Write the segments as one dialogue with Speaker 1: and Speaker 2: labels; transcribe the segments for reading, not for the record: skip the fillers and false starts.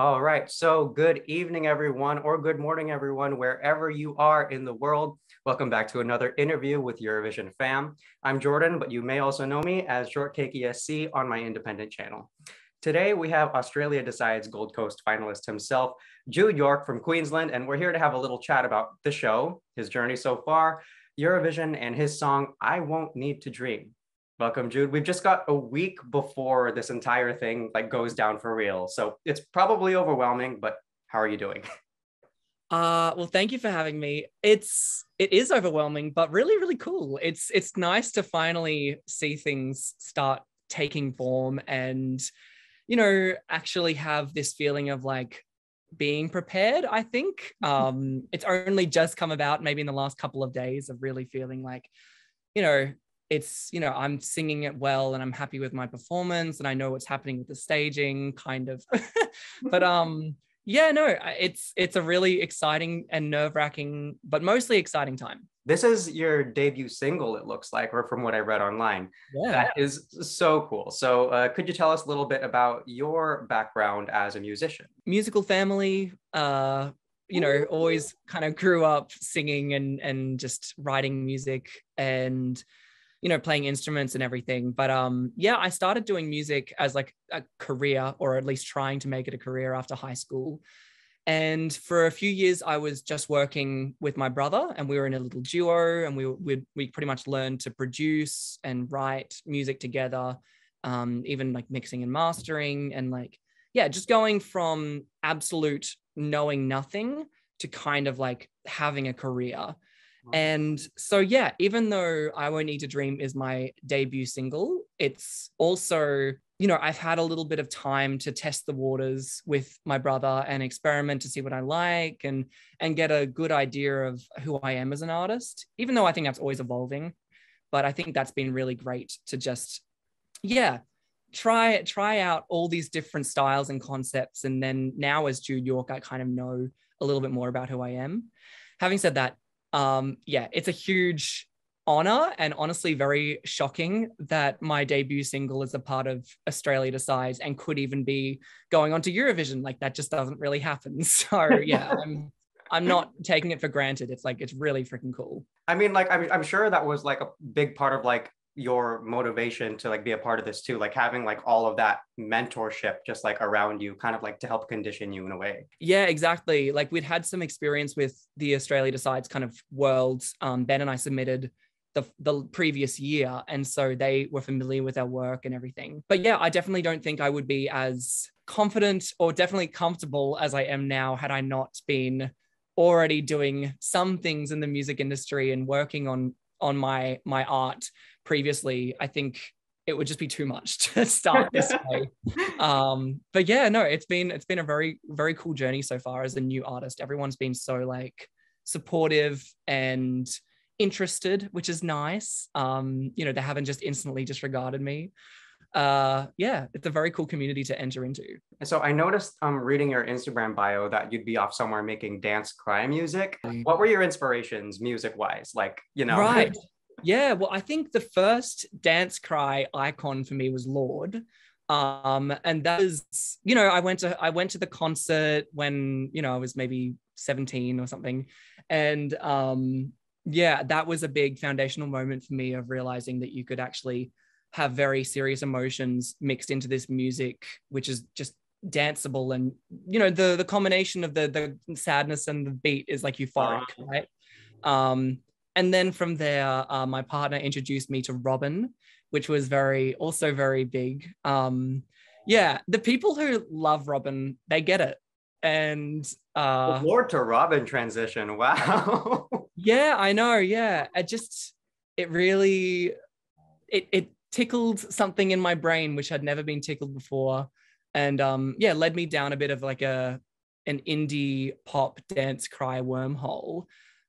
Speaker 1: All right. So good evening, everyone, or good morning, everyone, wherever you are in the world. Welcome back to another interview with Eurovision Fam. I'm Jordan, but you may also know me as Short KKSC on my independent channel. Today, we have Australia Decides Gold Coast finalist himself, Jude York from Queensland, and we're here to have a little chat about the show, his journey so far, Eurovision, and his song, I Won't Need to Dream. Welcome, Jude. We've just got a week before this entire thing goes down for real. So it's probably overwhelming, but how are you doing?
Speaker 2: Well, thank you for having me. It is overwhelming, but really, really cool. It's nice to finally see things start taking form and, actually have this feeling of being prepared, I think. It's only just come about maybe in the last couple of days of really feeling I'm singing it well and I'm happy with my performance and I know what's happening with the staging kind of. But it's a really exciting and nerve-wracking, but mostly exciting time.
Speaker 1: This is your debut single, it looks like, or from what I read online.
Speaker 2: Yeah.
Speaker 1: That is so cool. So could you tell us a little bit about your background as a musician?
Speaker 2: Musical family, always kind of grew up singing and just writing music and playing instruments and everything. But I started doing music as a career, or at least trying to make it a career after high school. And for a few years, I was just working with my brother, and we were in a little duo, and we pretty much learned to produce and write music together, even mixing and mastering, and just going from absolute knowing nothing to kind of having a career. And so, even though I Won't Need to Dream is my debut single, it's also, I've had a little bit of time to test the waters with my brother and experiment to see what I like and get a good idea of who I am as an artist, even though I think that's always evolving. But I think that's been really great to just, try out all these different styles and concepts. And then now as Jude York, I kind of know a little bit more about who I am. Having said that, it's a huge honor and honestly very shocking that my debut single is a part of Australia Decides and could even be going on to Eurovision. That just doesn't really happen. So I'm not taking it for granted. It's really freaking cool.
Speaker 1: I mean, I'm sure that was a big part of your motivation to be a part of this too, having all of that mentorship just around you, kind of to help condition you in a way.
Speaker 2: Yeah, exactly. We'd had some experience with the Australia Decides kind of worlds. Ben and I submitted the previous year, and so they were familiar with our work and everything. But I definitely don't think I would be as confident or definitely comfortable as I am now had I not been already doing some things in the music industry and working on my art previously. I think it would just be too much to start this way. But it's been a very, very cool journey so far as a new artist. Everyone's been so supportive and interested, which is nice. They haven't just instantly disregarded me. It's a very cool community to enter into.
Speaker 1: And so I noticed reading your Instagram bio that you'd be off somewhere making dance cry music. What were your inspirations music wise?
Speaker 2: Right. Yeah, well, I think the first dance cry icon for me was Lorde. And that was, I went to the concert when, I was maybe 17 or something. And that was a big foundational moment for me of realizing that you could actually have very serious emotions mixed into this music, which is just danceable. And, the combination of the sadness and the beat is euphoric, right? And then from there, my partner introduced me to Robin, which was also very big. The people who love Robin, they get it. And
Speaker 1: the Lorde to Robin transition, wow.
Speaker 2: Yeah, I know. Yeah, it really tickled something in my brain which had never been tickled before, and led me down a bit of an indie pop dance cry wormhole,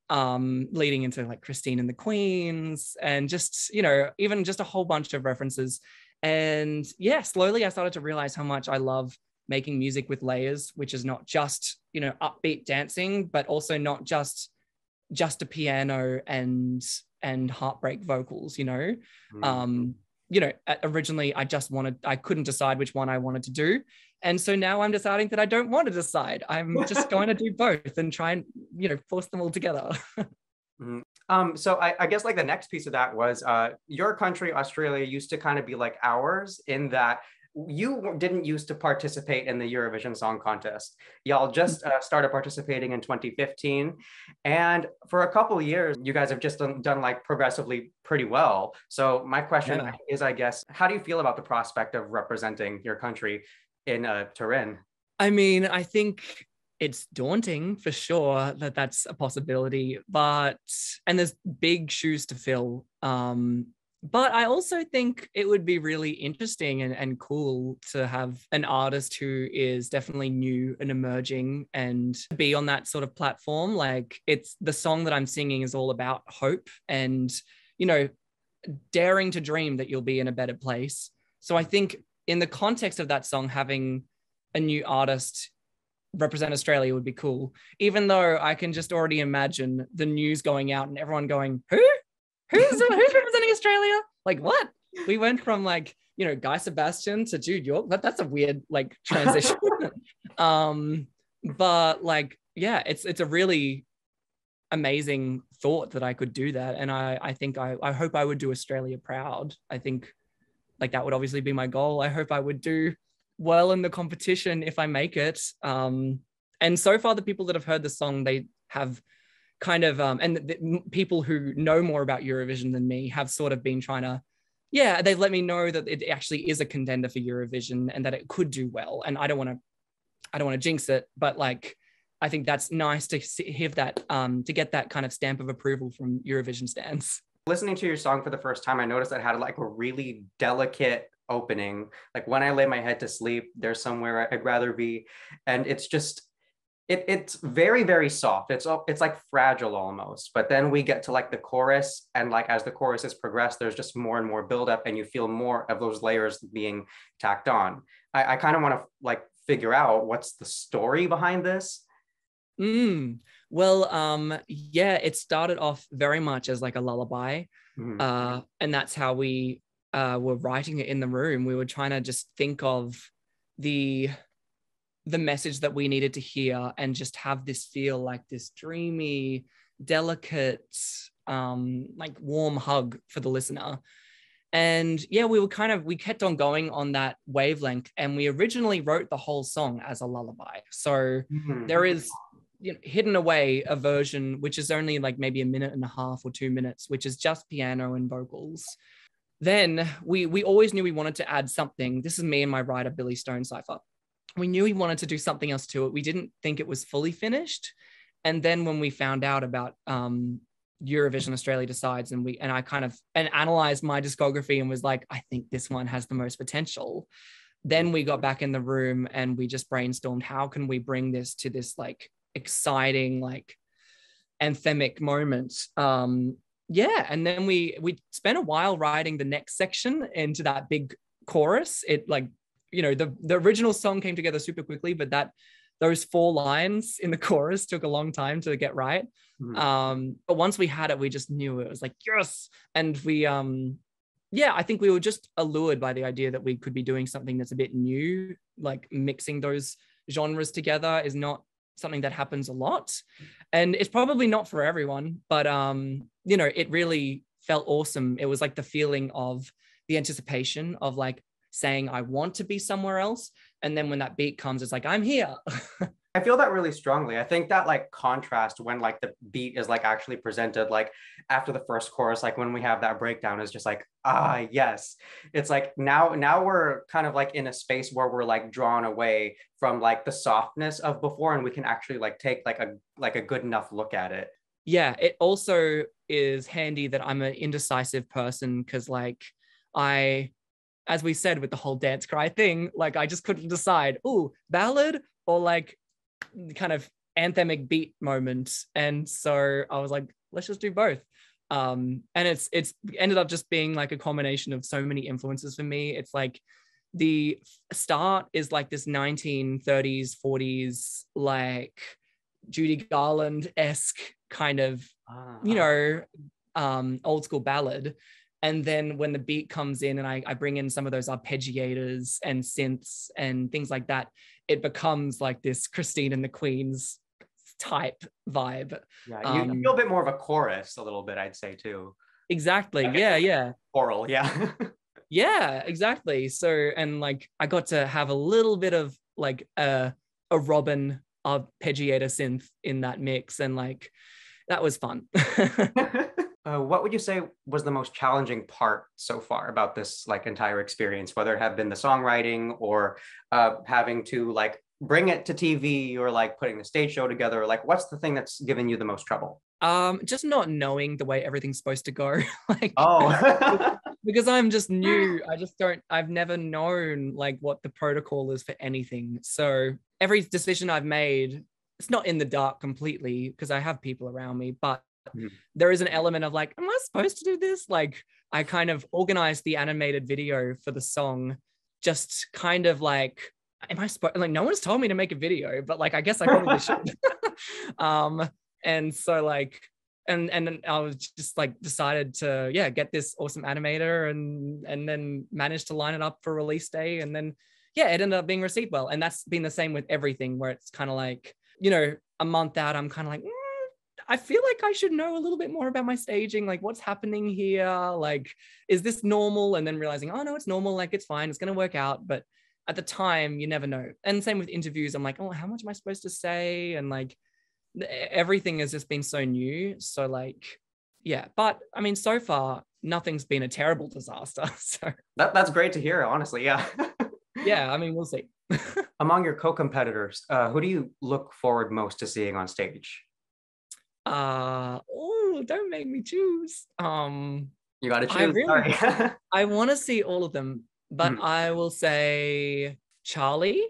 Speaker 2: leading into Christine and the Queens, and just even just a whole bunch of references. And slowly I started to realize how much I love making music with layers, which is not just upbeat dancing, but also not just a piano and heartbreak vocals. originally I couldn't decide which one I wanted to do. And so now I'm deciding that I don't want to decide. I'm just going to do both and try and, force them all together.
Speaker 1: So I guess like the next piece of that was your country, Australia, used to kind of be like ours in that you didn't used to participate in the Eurovision Song Contest. Y'all just started participating in 2015. And for a couple of years, you guys have just done like progressively pretty well. So my question is, I guess, how do you feel about the prospect of representing your country in Turin?
Speaker 2: I mean, I think it's daunting for sure that that's a possibility, and there's big shoes to fill. But I also think it would be really interesting and cool to have an artist who is definitely new and emerging and be on that sort of platform. Like, it's the song that I'm singing is all about hope and, daring to dream that you'll be in a better place. So I think in the context of that song, having a new artist represent Australia would be cool, even though I can just already imagine the news going out and everyone going, who's representing Australia? Like, what? We went from like, Guy Sebastian to Jude York. That's a weird like transition. But like, yeah, it's a really amazing thought that I could do that. And I think I hope I would do Australia proud. I think like that would obviously be my goal. I hope I would do well in the competition if I make it. And so far, the people that have heard the song, they have kind of, and the people who know more about Eurovision than me have sort of been trying to, they've let me know that it actually is a contender for Eurovision and that it could do well. And I don't want to jinx it, but like, I think that's nice to have that, to get that kind of stamp of approval from Eurovision stands.
Speaker 1: Listening to your song for the first time, I noticed that it had like a really delicate opening. Like, when I lay my head to sleep, there's somewhere I'd rather be. And it's just, it's very, very soft. It's like fragile almost. But then we get to like the chorus, and like as the choruses progress, there's just more and more buildup, and you feel more of those layers being tacked on. I kind of want to like figure out what's the story behind this.
Speaker 2: Well, it started off very much as like a lullaby. And that's how we were writing it in the room. We were trying to just think of the message that we needed to hear and just have this feel like this dreamy, delicate, like warm hug for the listener. And we kept on going on that wavelength, and we originally wrote the whole song as a lullaby. So there is hidden away a version which is only like maybe a minute and a half or 2 minutes, which is just piano and vocals. Then we always knew we wanted to add something. This is me and my writer, Billy Stonecipher. We knew we wanted to do something else to it. We didn't think it was fully finished. And then when we found out about Eurovision Australia Decides, and I kind of analyzed my discography and was like, I think this one has the most potential. Then we got back in the room and we just brainstormed, how can we bring this to this like exciting, like anthemic moment. And then we spent a while writing the next section into that big chorus. It like, the original song came together super quickly, but those 4 lines in the chorus took a long time to get right. But once we had it, we just knew it was like, yes. And we, I think we were just allured by the idea that we could be doing something that's a bit new, like mixing those genres together is not something that happens a lot. And it's probably not for everyone, but, it really felt awesome. It was like the feeling of the anticipation of like saying, I want to be somewhere else. And then when that beat comes, it's like, I'm here.
Speaker 1: I feel that really strongly. I think that like contrast when like the beat is like actually presented, like after the first chorus, like when we have that breakdown is just like, yes. It's like now we're kind of like in a space where we're like drawn away from like the softness of before, and we can actually like take like a good enough look at it.
Speaker 2: Yeah, it also is handy that I'm an indecisive person, because like as we said with the whole dance cry thing, like I just couldn't decide, ballad or like kind of anthemic beat moment. And so I was like, let's just do both. And it's ended up just being like a combination of so many influences for me. It's like the start is like this 1930s, 40s, like Judy Garland-esque kind of, old school ballad. And then when the beat comes in and I bring in some of those arpeggiators and synths and things like that, it becomes like this Christine and the Queens type vibe.
Speaker 1: Yeah, you feel a bit more of a chorus a little bit, I'd say too.
Speaker 2: Exactly.
Speaker 1: Like
Speaker 2: Yeah.
Speaker 1: Choral, yeah.
Speaker 2: Yeah, exactly. So, and like I got to have a little bit of like a Robin arpeggiator synth in that mix, and like that was fun.
Speaker 1: What would you say was the most challenging part so far about this like entire experience, whether it have been the songwriting or having to like bring it to TV or like putting the stage show together? Like, what's the thing that's given you the most trouble?
Speaker 2: Just not knowing the way everything's supposed to go. Like,
Speaker 1: oh,
Speaker 2: because I'm just new. I've never known like what the protocol is for anything. So every decision I've made, it's not in the dark completely because I have people around me, but there is an element of like, am I supposed to do this? Like, I kind of organized the animated video for the song, just kind of like, am I supposed, like, no one's told me to make a video, but like, I guess I probably should. And so like, and I was just like decided to get this awesome animator and then managed to line it up for release day, and then it ended up being received well. And that's been the same with everything, where it's kind of like, a month out, I'm kind of like, I feel like I should know a little bit more about my staging, like what's happening here, like is this normal? And then realizing, oh no, it's normal, like it's fine, it's going to work out. But at the time, you never know. And same with interviews, I'm like, oh, how much am I supposed to say? And like everything has just been so new. So like, but I mean, so far nothing's been a terrible disaster. So
Speaker 1: that's great to hear, honestly. Yeah.
Speaker 2: I mean, we'll see.
Speaker 1: Among your co-competitors, who do you look forward most to seeing on stage?
Speaker 2: Don't make me choose.
Speaker 1: You gotta choose. Sorry.
Speaker 2: I want to see all of them, but I will say Charlie,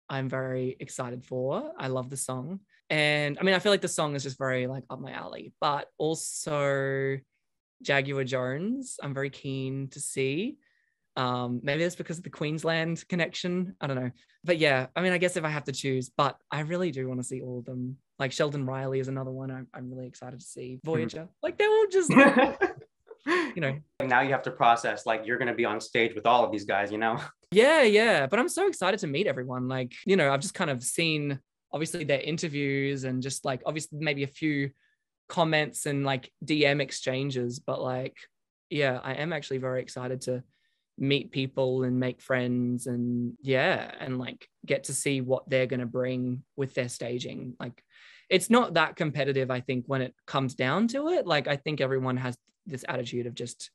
Speaker 2: I'm very excited for. I love the song. And I mean, I feel like the song is just very like up my alley, but also Jaguar Jones, I'm very keen to see. Maybe that's because of the Queensland connection. I don't know. But yeah, I mean, I guess if I have to choose, but I really do want to see all of them. Like Sheldon Riley is another one I'm really excited to see. Voyager. Like they're all just, Now
Speaker 1: you have to process, like you're going to be on stage with all of these guys,
Speaker 2: Yeah. But I'm so excited to meet everyone. Like, I've just kind of seen, obviously, their interviews and just like, obviously, maybe a few comments and like DM exchanges. But like, I am actually very excited to meet people and make friends and like get to see what they're going to bring with their staging. Like it's not that competitive, I think, when it comes down to it. Like I think everyone has this attitude of just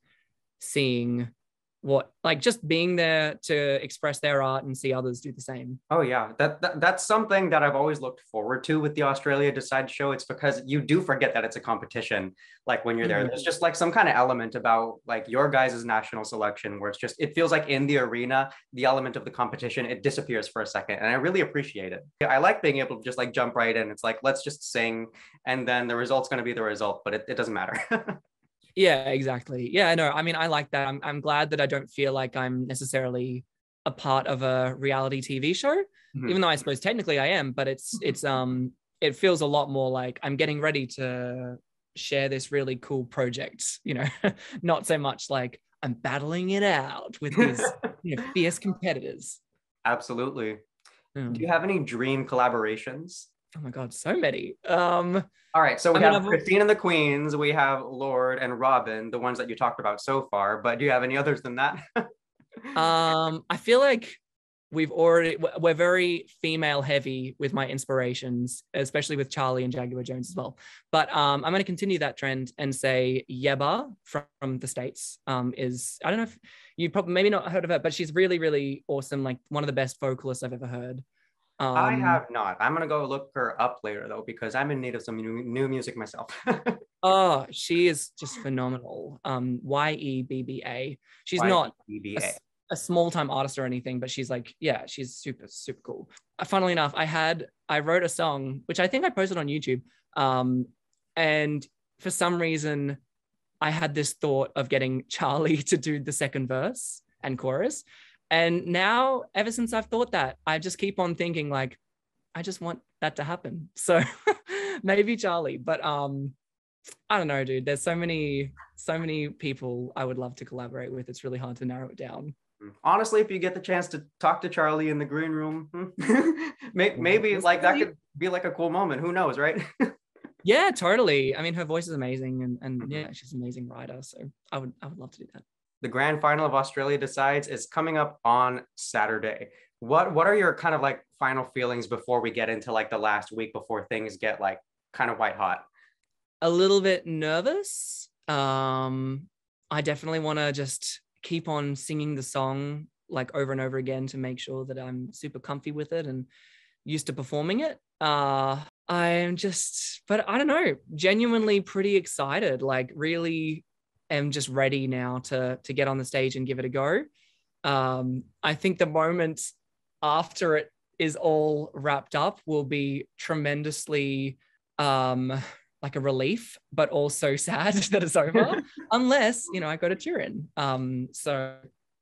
Speaker 2: seeing what, like just being there to express their art and see others do the same.
Speaker 1: Oh yeah, that's something that I've always looked forward to with the Australia Decide show. It's because you do forget that it's a competition. Like when you're there, there's just like some kind of element about like your guys' national selection where it feels like in the arena, the element of the competition, it disappears for a second. And I really appreciate it. I like being able to just like jump right in. It's like, let's just sing and then the result's going to be the result, but it doesn't matter.
Speaker 2: Yeah, exactly. Yeah, I know. I mean, I like that. I'm glad that I don't feel like I'm necessarily a part of a reality TV show, even though I suppose technically I am, but it feels a lot more like I'm getting ready to share this really cool project, not so much like I'm battling it out with these fierce competitors.
Speaker 1: Absolutely. Do you have any dream collaborations?
Speaker 2: Oh my God, so many.
Speaker 1: All right, so we have Christine and the Queens, we have Lorde and Robin, the ones that you talked about so far, but do you have any others than that?
Speaker 2: I feel like we're very female heavy with my inspirations, especially with Charlie and Jaguar Jones as well. But I'm going to continue that trend and say Yeba from the States is, I don't know if you probably maybe not heard of her, but she's really, really awesome. Like one of the best vocalists I've ever heard.
Speaker 1: I have not. I'm going to go look her up later though, because I'm in need of some new music myself.
Speaker 2: Oh, she is just phenomenal. Yebba. She's not a small-time artist or anything, but she's like, she's super, super cool. Funnily enough, I wrote a song, which I think I posted on YouTube. And for some reason, I had this thought of getting Charlie to do the second verse and chorus. And now, ever since I've thought that, I just keep on thinking like, I just want that to happen. So maybe Charlie, but I don't know, dude. There's so many people I would love to collaborate with. It's really hard to narrow it down.
Speaker 1: Honestly, if you get the chance to talk to Charlie in the green room, maybe like that could be like a cool moment. Who knows, right?
Speaker 2: Yeah, totally. I mean, her voice is amazing, and yeah,
Speaker 1: Mhm.
Speaker 2: she's an amazing writer. So I would love to do that.
Speaker 1: The grand final of Australia Decides is coming up on Saturday. What are your kind of like final feelings before we get into like the last week before things get like kind of white hot?
Speaker 2: A little bit nervous. I definitely want to just keep on singing the song like over and over again to make sure that I'm super comfy with it and used to performing it. I'm just, but I don't know, genuinely pretty excited. Like really am just ready now to get on the stage and give it a go. I think the moment after it is all wrapped up will be tremendously like a relief, but also sad that it's over, unless, you know, I go to Turin. So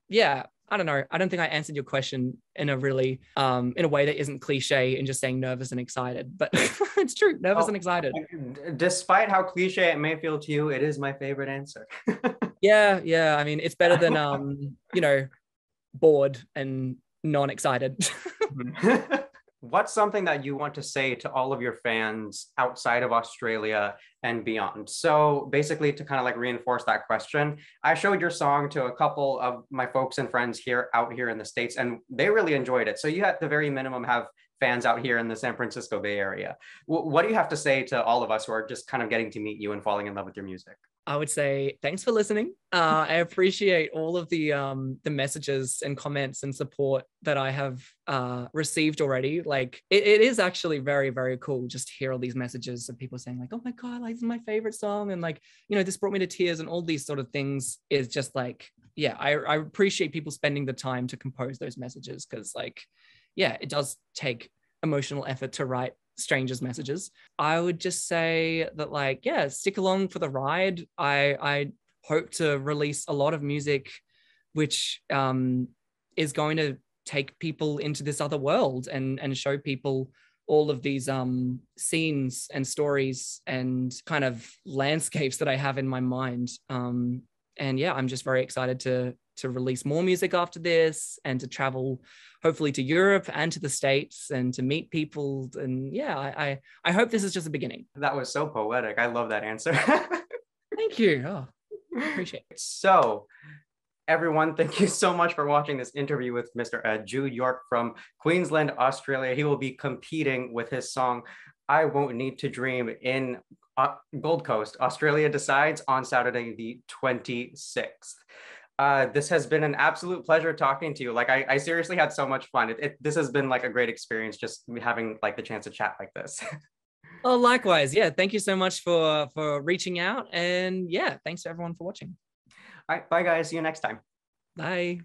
Speaker 2: yeah, I don't know. I don't think I answered your question in a really, in a way that isn't cliche and just saying nervous and excited, but it's true, nervous and excited.
Speaker 1: Despite how cliche it may feel to you, it is my favorite answer.
Speaker 2: Yeah. I mean, it's better than, you know, bored and non-excited.
Speaker 1: What's something that you want to say to all of your fans outside of Australia and beyond? So basically, to kind of like reinforce that question, I showed your song to a couple of my folks and friends out here in the States, and they really enjoyed it. So you at the very minimum have fans out here in the San Francisco Bay Area. What do you have to say to all of us who are just kind of getting to meet you and falling in love with your music?
Speaker 2: I would say thanks for listening. I appreciate all of the messages and comments and support that I have received already. Like it is actually very, very cool just to hear all these messages of people saying like, oh my God, like this is my favorite song. And like, you know, this brought me to tears and all these sort of things is just like, yeah, I appreciate people spending the time to compose those messages because like, yeah, it does take emotional effort to write strangers messages. I would just say that like, yeah, stick along for the ride. I hope to release a lot of music which is going to take people into this other world and show people all of these scenes and stories and kind of landscapes that I have in my mind. And yeah, I'm just very excited to release more music after this and to travel hopefully to Europe and to the States and to meet people. And yeah, I hope this is just the beginning.
Speaker 1: That was so poetic. I love that answer.
Speaker 2: Thank you. Oh, appreciate it.
Speaker 1: So everyone, thank you so much for watching this interview with Mr. Jude York from Queensland, Australia. He will be competing with his song, I Won't Need to Dream, in Gold Coast, Australia Decides, on Saturday, the 26th. This has been an absolute pleasure talking to you. Like I seriously had so much fun. This has been like a great experience just having like the chance to chat like this.
Speaker 2: Oh, likewise. Yeah. Thank you so much for reaching out. And yeah, thanks to everyone for watching.
Speaker 1: All right, bye guys. See you next time.
Speaker 2: Bye.